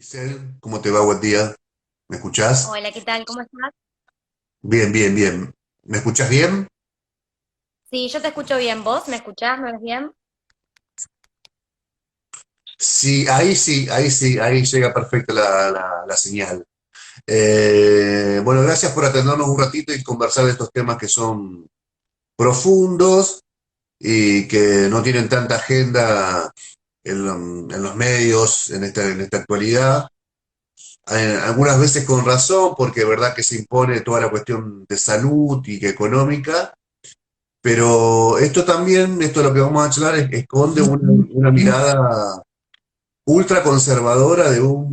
Giselle, ¿cómo te va? Buen día. ¿Me escuchás? Hola, ¿qué tal? ¿Cómo estás? Bien, bien, bien. ¿Me escuchás bien? Sí, yo te escucho bien. ¿Vos me escuchás? ¿Me ves bien? Sí, ahí llega perfecta la señal. Bueno, gracias por atendernos un ratito y conversar de estos temas que son profundos y que no tienen tanta agenda en los medios en esta actualidad. Algunas veces con razón, porque es verdad que se impone toda la cuestión de salud y que económica. Pero esto también, esto de lo que vamos a charlar, esconde una mirada ultra conservadora de no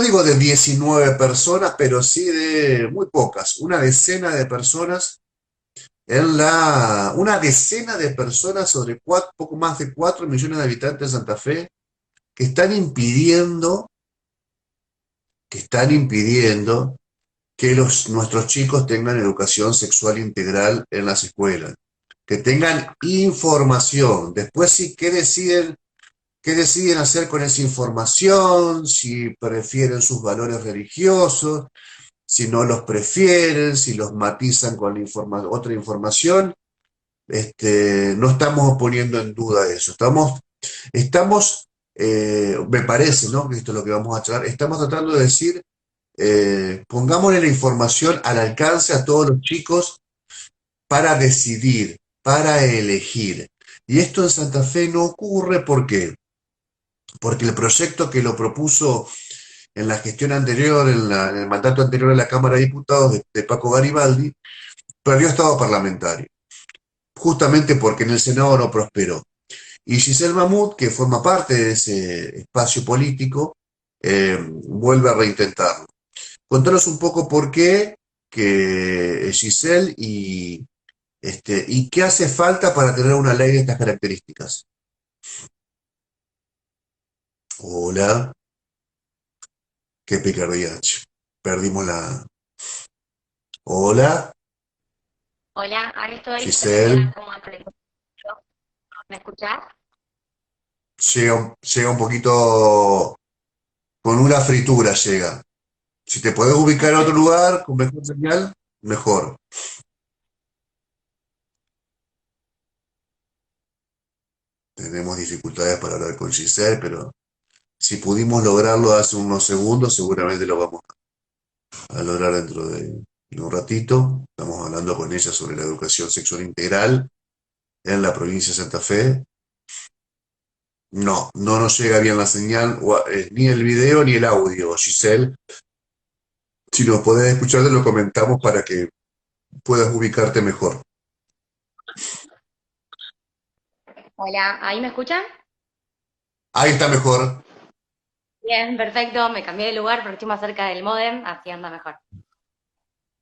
digo de 19 personas, pero sí de muy pocas, una decena de personas una decena de personas sobre poco más de 4 millones de habitantes de Santa Fe que están impidiendo que nuestros chicos tengan educación sexual integral en las escuelas, que tengan información. Después sí, ¿qué deciden hacer con esa información? Si prefieren sus valores religiosos, si no los prefieren, si los matizan con otra información. No estamos poniendo en duda eso. Me parece, ¿no? Que esto es lo que vamos a charlar. Estamos tratando de decir, pongámosle la información al alcance a todos los chicos para decidir, para elegir. Y esto en Santa Fe no ocurre, ¿por qué? Porque el proyecto que lo propuso en la gestión anterior, en el mandato anterior de la Cámara de Diputados de Paco Garibaldi, perdió estado parlamentario, justamente porque en el Senado no prosperó. Y Giselle Mahmoud, que forma parte de ese espacio político, vuelve a reintentarlo. Contanos un poco por qué que Giselle y qué hace falta para tener una ley de estas características. Hola, qué picardía. Perdimos la... Hola, Hola, ahí estoy. Te Giselle. tenía como aprendido. ¿Me escuchás? Llega un poquito con una fritura, llega. Si te podés ubicar en otro lugar con mejor señal, mejor. Tenemos dificultades para hablar con Giselle, pero si pudimos lograrlo hace unos segundos, seguramente lo vamos a lograr dentro de un ratito. Estamos hablando con ella sobre la educación sexual integral en la provincia de Santa Fe. No, no nos llega bien la señal, ni el video ni el audio, Giselle. Si nos podés escuchar, te lo comentamos para que puedas ubicarte mejor. Hola, ¿ahí me escuchan? Ahí está mejor. Bien, perfecto. Me cambié de lugar porque estoy más cerca del módem, así anda mejor.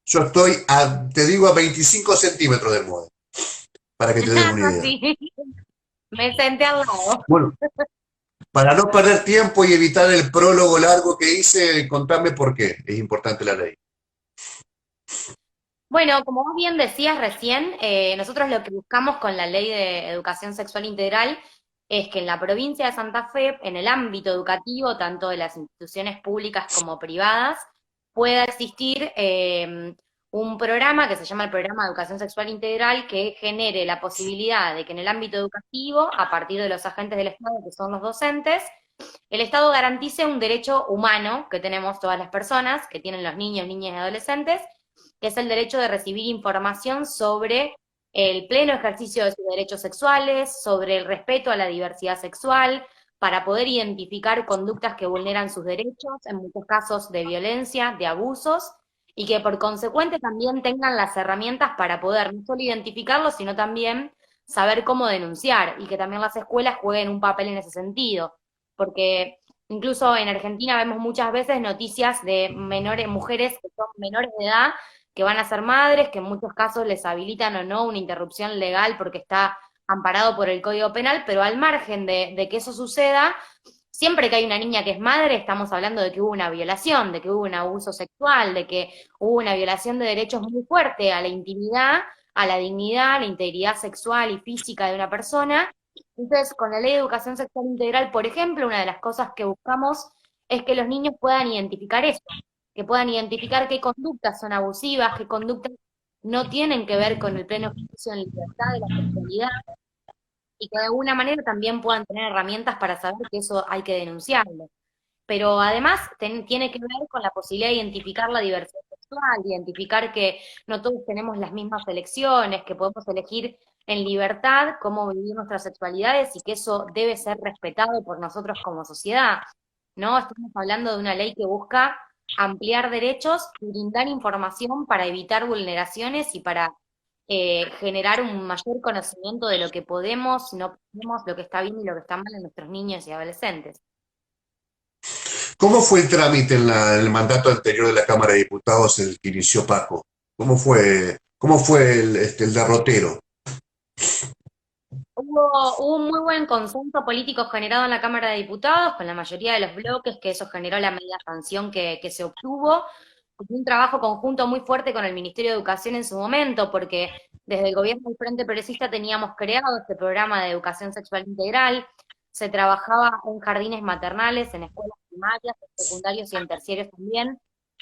Yo estoy, te digo, a 25 centímetros del modem, para que te des una idea. Sí, me senté al lado. Bueno, para no perder tiempo y evitar el prólogo largo que hice, contame por qué es importante la ley. Bueno, como vos bien decías recién, nosotros lo que buscamos con la Ley de Educación Sexual Integral es que en la provincia de Santa Fe, en el ámbito educativo, tanto de las instituciones públicas como privadas, pueda existir un programa que se llama el Programa de Educación Sexual Integral que genere la posibilidad de que en el ámbito educativo, a partir de los agentes del Estado, que son los docentes, el Estado garantice un derecho humano que tenemos todas las personas, que tienen los niños, niñas y adolescentes, que es el derecho de recibir información sobre el pleno ejercicio de sus derechos sexuales, sobre el respeto a la diversidad sexual, para poder identificar conductas que vulneran sus derechos, en muchos casos de violencia, de abusos, y que por consecuente también tengan las herramientas para poder no solo identificarlos, sino también saber cómo denunciar, y que también las escuelas jueguen un papel en ese sentido, porque incluso en Argentina vemos muchas veces noticias de menores, mujeres que son menores de edad que van a ser madres, que en muchos casos les habilitan o no una interrupción legal porque está amparado por el Código Penal, pero al margen de que eso suceda, siempre que hay una niña que es madre, estamos hablando de que hubo una violación, de que hubo un abuso sexual, de que hubo una violación de derechos muy fuerte a la intimidad, a la dignidad, a la integridad sexual y física de una persona, Entonces, con la ley de educación sexual integral, por ejemplo, una de las cosas que buscamos es que los niños puedan identificar eso, que puedan identificar qué conductas son abusivas, qué conductas no tienen que ver con el pleno ejercicio en libertad de la sexualidad y que de alguna manera también puedan tener herramientas para saber que eso hay que denunciarlo. Pero además tiene que ver con la posibilidad de identificar la diversidad sexual, identificar que no todos tenemos las mismas elecciones, que podemos elegir en libertad cómo vivir nuestras sexualidades y que eso debe ser respetado por nosotros como sociedad. ¿No? Estamos hablando de una ley que busca ampliar derechos y brindar información para evitar vulneraciones y para generar un mayor conocimiento de lo que podemos, no podemos, lo que está bien y lo que está mal en nuestros niños y adolescentes. ¿Cómo fue el trámite en el mandato anterior de la Cámara de Diputados, el que inició Paco? Cómo fue el derrotero? Hubo un muy buen consenso político generado en la Cámara de Diputados, con la mayoría de los bloques, que eso generó la media sanción que se obtuvo. Hubo un trabajo conjunto muy fuerte con el Ministerio de Educación en su momento, porque desde el gobierno del Frente Progresista teníamos creado este programa de educación sexual integral, se trabajaba en jardines maternales, en escuelas primarias, en secundarios y en terciarios también,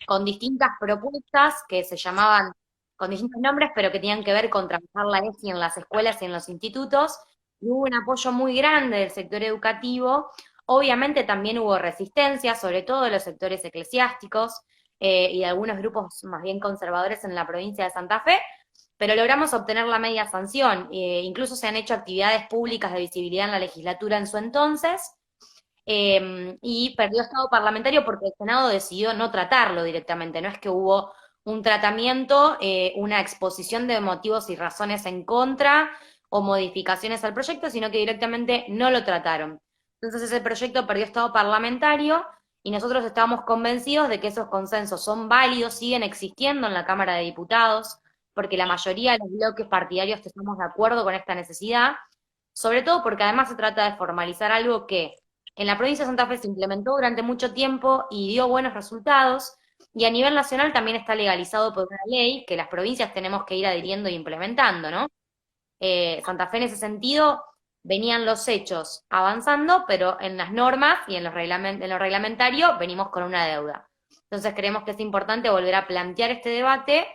con distintas propuestas que se llamaban con distintos nombres, pero que tenían que ver con trabajar la ESI en las escuelas y en los institutos, y hubo un apoyo muy grande del sector educativo. Obviamente también hubo resistencia, sobre todo de los sectores eclesiásticos y de algunos grupos más bien conservadores en la provincia de Santa Fe, pero logramos obtener la media sanción. Incluso se han hecho actividades públicas de visibilidad en la legislatura en su entonces, y perdió estado parlamentario porque el Senado decidió no tratarlo directamente, no es que hubo un tratamiento, una exposición de motivos y razones en contra o modificaciones al proyecto, sino que directamente no lo trataron. Entonces ese proyecto perdió estado parlamentario y nosotros estábamos convencidos de que esos consensos son válidos, siguen existiendo en la Cámara de Diputados, porque la mayoría de los bloques partidarios estamos de acuerdo con esta necesidad, sobre todo porque además se trata de formalizar algo que en la provincia de Santa Fe se implementó durante mucho tiempo y dio buenos resultados, y a nivel nacional también está legalizado por una ley que las provincias tenemos que ir adhiriendo e implementando, ¿no? Santa Fe en ese sentido venían los hechos avanzando, pero en las normas y en, en lo reglamentario venimos con una deuda. Entonces creemos que es importante volver a plantear este debate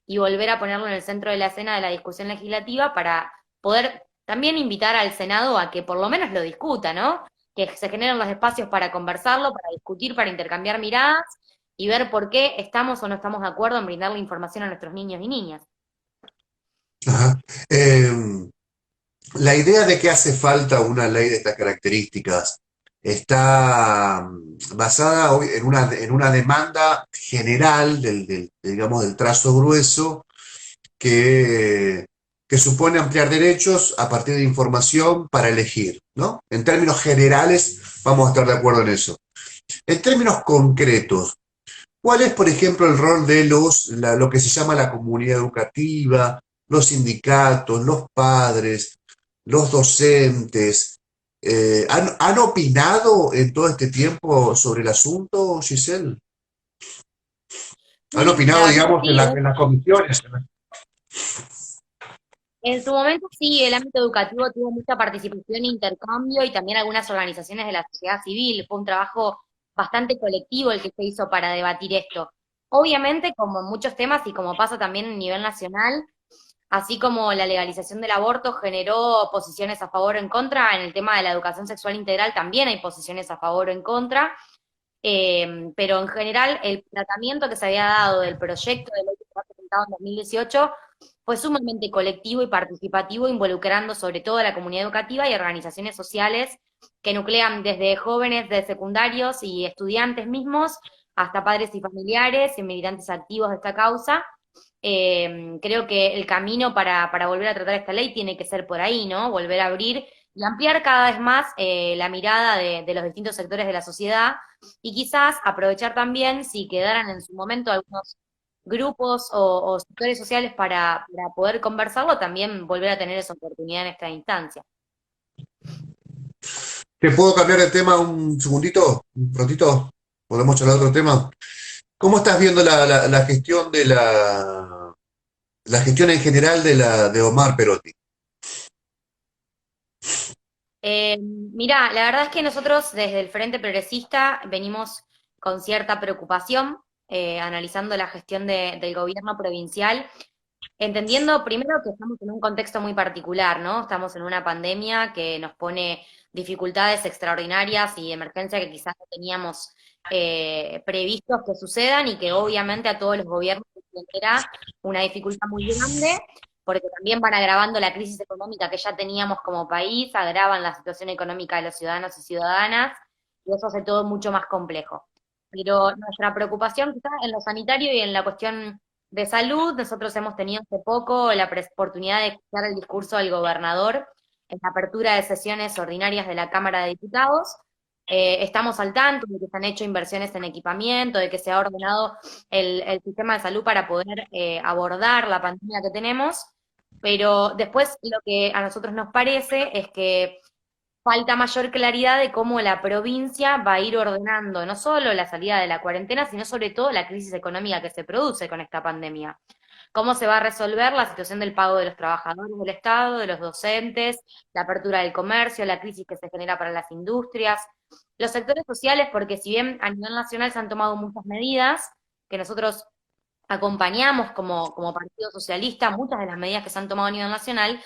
y volver a ponerlo en el centro de la escena de la discusión legislativa para poder también invitar al Senado a que por lo menos lo discuta, ¿no? Que se generen los espacios para conversarlo, para discutir, para intercambiar miradas y ver por qué estamos o no estamos de acuerdo en brindarle información a nuestros niños y niñas. Ajá. Eh, la idea de que hace falta una ley de estas características está basada hoy en una demanda general digamos, del trazo grueso que, que supone ampliar derechos a partir de información para elegir, ¿no? En términos generales, vamos a estar de acuerdo en eso. En términos concretos, ¿cuál es, por ejemplo, el rol de lo que se llama la comunidad educativa, los sindicatos, los padres, los docentes? ¿Han opinado en todo este tiempo sobre el asunto, Giselle? ¿Han Sí, la opinado, verdad que digamos, sí. en las comisiones? En su momento sí, el ámbito educativo tuvo mucha participación e intercambio y también algunas organizaciones de la sociedad civil. Fue un trabajo bastante colectivo el que se hizo para debatir esto. Obviamente, como en muchos temas y como pasa también a nivel nacional, así como la legalización del aborto generó posiciones a favor o en contra, en el tema de la educación sexual integral también hay posiciones a favor o en contra, pero en general el tratamiento que se había dado del proyecto de ley que fue presentado en 2018 fue sumamente colectivo y participativo, involucrando sobre todo a la comunidad educativa y organizaciones sociales que nuclean desde jóvenes de secundarios y estudiantes mismos hasta padres y familiares y militantes activos de esta causa. Creo que el camino para volver a tratar esta ley tiene que ser por ahí, ¿no? Volver a abrir y ampliar cada vez más la mirada de los distintos sectores de la sociedad y quizás aprovechar también, si quedaran en su momento algunos grupos o sectores sociales para poder conversarlo, también volver a tener esa oportunidad en esta instancia. ¿Te puedo cambiar de tema un segundito? ¿Un prontito? ¿Podemos charlar de otro tema? ¿Cómo estás viendo la gestión la gestión en general de Omar Perotti? Mirá, la verdad es que nosotros desde el Frente Progresista venimos con cierta preocupación, analizando la gestión del gobierno provincial, entendiendo primero que estamos en un contexto muy particular, ¿no? Estamos en una pandemia que nos pone dificultades extraordinarias y emergencias que quizás no teníamos previstos que sucedan y que obviamente a todos los gobiernos les genera una dificultad muy grande, porque también van agravando la crisis económica que ya teníamos como país, agravan la situación económica de los ciudadanos y ciudadanas, y eso hace todo mucho más complejo. Pero nuestra preocupación quizás en lo sanitario y en la cuestión de salud, nosotros hemos tenido hace poco la oportunidad de escuchar el discurso del gobernador en la apertura de sesiones ordinarias de la Cámara de Diputados. Estamos al tanto de que se han hecho inversiones en equipamiento, de que se ha ordenado el sistema de salud para poder abordar la pandemia que tenemos, pero después lo que a nosotros nos parece es que falta mayor claridad de cómo la provincia va a ir ordenando no solo la salida de la cuarentena, sino sobre todo la crisis económica que se produce con esta pandemia. Cómo se va a resolver la situación del pago de los trabajadores del Estado, de los docentes, la apertura del comercio, la crisis que se genera para las industrias, los sectores sociales, porque si bien a nivel nacional se han tomado muchas medidas, que nosotros acompañamos como Partido Socialista, muchas de las medidas que se han tomado a nivel nacional,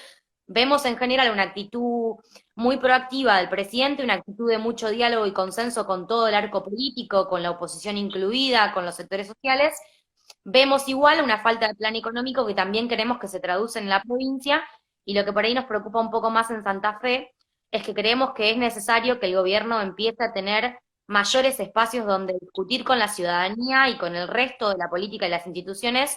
vemos en general una actitud muy proactiva del presidente, una actitud de mucho diálogo y consenso con todo el arco político, con la oposición incluida, con los sectores sociales. Vemos igual una falta de plan económico que también queremos que se traduce en la provincia, y lo que por ahí nos preocupa un poco más en Santa Fe es que creemos que es necesario que el gobierno empiece a tener mayores espacios donde discutir con la ciudadanía y con el resto de la política y las instituciones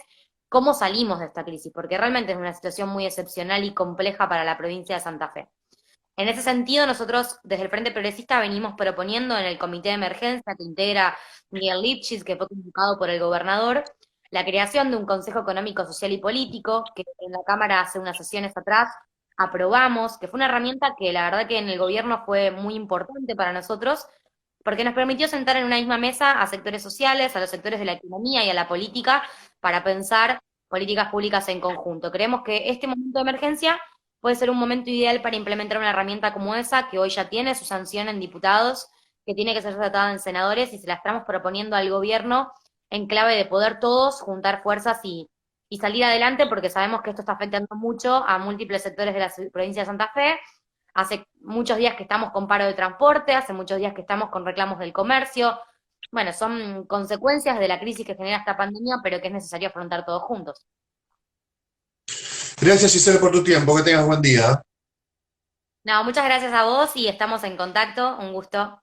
cómo salimos de esta crisis, porque realmente es una situación muy excepcional y compleja para la provincia de Santa Fe. En ese sentido, nosotros desde el Frente Progresista venimos proponiendo en el comité de emergencia que integra Miguel Lipschitz, que fue convocado por el gobernador, la creación de un Consejo Económico, Social y Político, que en la Cámara hace unas sesiones atrás aprobamos, que fue una herramienta que la verdad que en el gobierno fue muy importante para nosotros, porque nos permitió sentar en una misma mesa a sectores sociales, a los sectores de la economía y a la política para pensar políticas públicas en conjunto. Creemos que este momento de emergencia puede ser un momento ideal para implementar una herramienta como esa, que hoy ya tiene su sanción en diputados, que tiene que ser tratada en senadores, y se la estamos proponiendo al gobierno en clave de poder todos juntar fuerzas y salir adelante, porque sabemos que esto está afectando mucho a múltiples sectores de la provincia de Santa Fe. Hace muchos días que estamos con paro de transporte, hace muchos días que estamos con reclamos del comercio. Bueno, son consecuencias de la crisis que genera esta pandemia, pero que es necesario afrontar todos juntos. Gracias, Giselle, por tu tiempo. Que tengas buen día. No, muchas gracias a vos y estamos en contacto. Un gusto.